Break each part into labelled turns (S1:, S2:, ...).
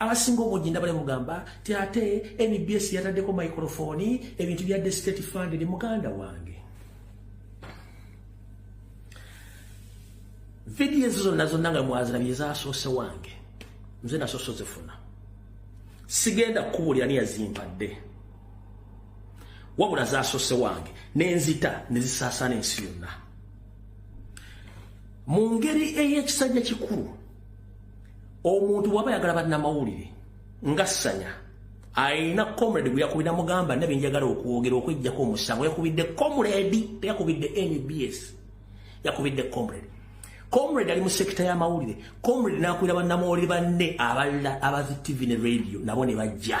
S1: abasinga obungi ndabale mugamba ti ate NBS yataddeko microphone ebintu bya state fund ni muganda wange. Videos zonna nga mwazirabye zasoose wange nze nasoso zifuna sigenda kuwulira ni yazimpadde wabula zasoose wange nenzita nezisaasana ensi yonna mu ngeri ey'ekisajja kikulu omuntu waba yagala bannamawulire nga Ssanya ayina comrade gwe yakubira mugamba nabye njagala okwogera okwejjako omusango yakubidde comrade teyakubidde NBS yakubidde comrade ali mu sekita ya mawulire comrade nakwira bannamawulire banne abalala abazi TV ne radio nabo ne bajja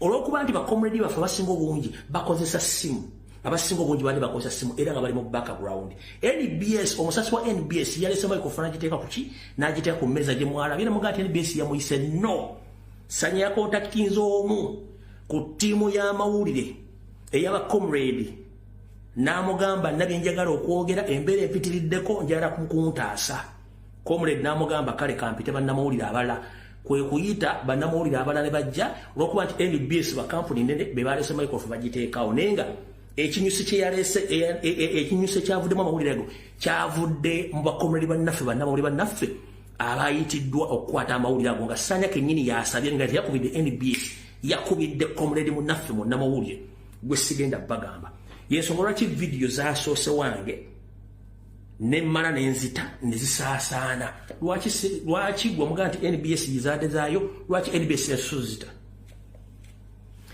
S1: olwokuba nti bakomrade bafe basinga obungi bakozesa simu abasinga obungi bali bakozesa simu era nga bali mu background. NBS omusasi wa NBS yalese microphone agiteeka kuki n'agiteeka ku meza gye mwala bina mugati NBS yamuyise no Ssanya ya contactinze omu ku tiimu ya mawulire eyaba comrade namugamba nabye njagala okwogera embeera empitiriddeko njagala kuntaasa comrade namugamba kale kampite bannamawulire abalala kwe kuyita bannamawulire abalala ne bajja olwokuba nti NBS ba kampuni nene be balese microphone bagiteekawo nenga ekinyusi kye yalese ekinyusi kyavuddemu amawulire ago kyavudde mu bakomrade bannaffe bannamawulire bannaffe abayitiddwa okukwata amawulire ago nga Ssanya kennyini yasabye nga yakubidde NBS yakubidde comrade munnaffe munnamawulire gwe sigenda bagamba yensonga lwaki video zasoose wange nemmala nenzita nezisaasaana lwaki gwe mugaa nti NBS yizaade zaayo lwaki NBS yasuzita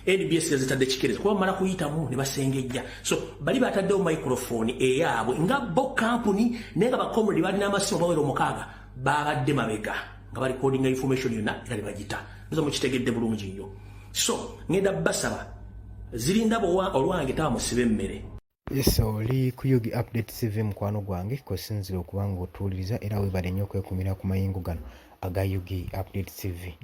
S1: NBS yazitadde kikereza kuba mala kuyitamu ne basengejja so bali bataddewo microphone eyaabwe nga bo company nenga bakomrade balina amasimu bawera omukaaga babadde mabega nga barecordinga information yonna era ne bagita nza mukitegedde bulungi nnyo so ngenda basaba zirinda olwange tawa musibe emmere.
S2: Yes, oli ku Yugi Update TV mukwano gwange kosinzira okuba nga otuwuliriza era weebale nnyo okwekumira ku mayingo gano aga Yugi Update TV.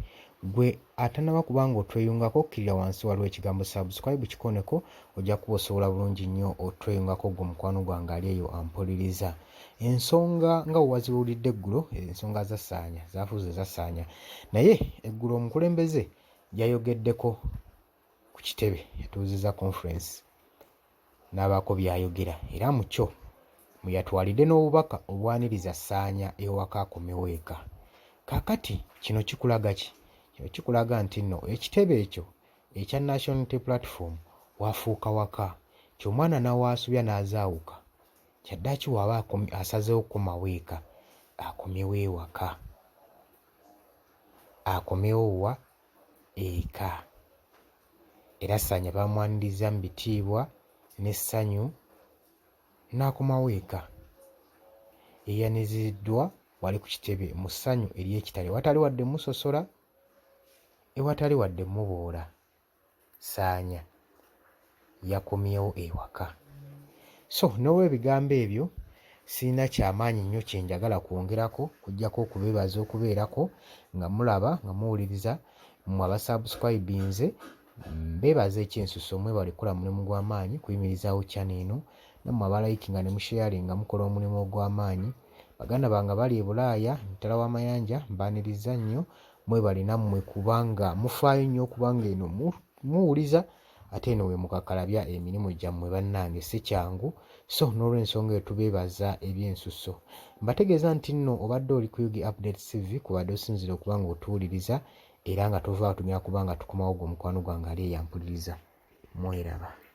S2: Gwe atanaba kuba nga otweyungako kkirira wansi waliwo ekigambo subscribe kikoneko ojja kuba osobola bulungi nnyo otweyungako gwe mukwano gwange ali eyo ampuliriza. Ensonga nga wewaziwulidde eggulo ensonga za Ssanya zaafuuze za Ssanya naye eggulo omukulembeze yayogeddeko ku kitebe yatuuziza conference n'abaako byayogera era mu kyo muyatwalidde n'obubaka obwaniriza Ssanya ewaka akomewo eka. Kaakati kino kikulaga ki? Kino kikulaga nti nno ekitebe ekyo ekya National Unity Platform wafuuka waka ky'omwana n'awaasubya n'azaawuka kyaddaaki waba asazeewo kukomawo eka akomewo ewaka akomewo wa eka. Era Ssanya bamwaniriza mu bitiibwa n'essanyu n'akomawo eka. Eyaniriziddwa wali ku kitebe mu ssanyu ery'ekitali ewatali wadde musosola ewatali wadde muboola. Ssanya yakomyewo ewaka. So n'olw'ebigambo ebyo sirina kyamaanyi nnyo kye njagala kwongerako kujjako okubeebaza okubeerako nga mulaba nga muwuliriza mmwe abasubscribinze mbeebaza ekyensuso mwebale kukola mulimu gw'amaanyi kuyimirizaawo channel eno nammwe abalayikinga ne musharinga mukola omulimu ogw'amaanyi. Baganda bange bali e Bulaaya mutala w'amayanja mbaaniriza nnyo mwebale nammwe kubanga mufaayo nnyo okubanga eno muwuliza ate eno we mukakalabya emirimu gyammwe bannange si kyangu. So n'olw'ensonga eyo tubeebaza ebyensuso. Mbategeeza nti nno obadde oli ku Yugi Update TV kubadde osinzira okuba nga otuwuliriza era nga tovaawo tunyala kuba nga tukomawo gwe mukwano gwange ali eyampuliriza. Mweraba.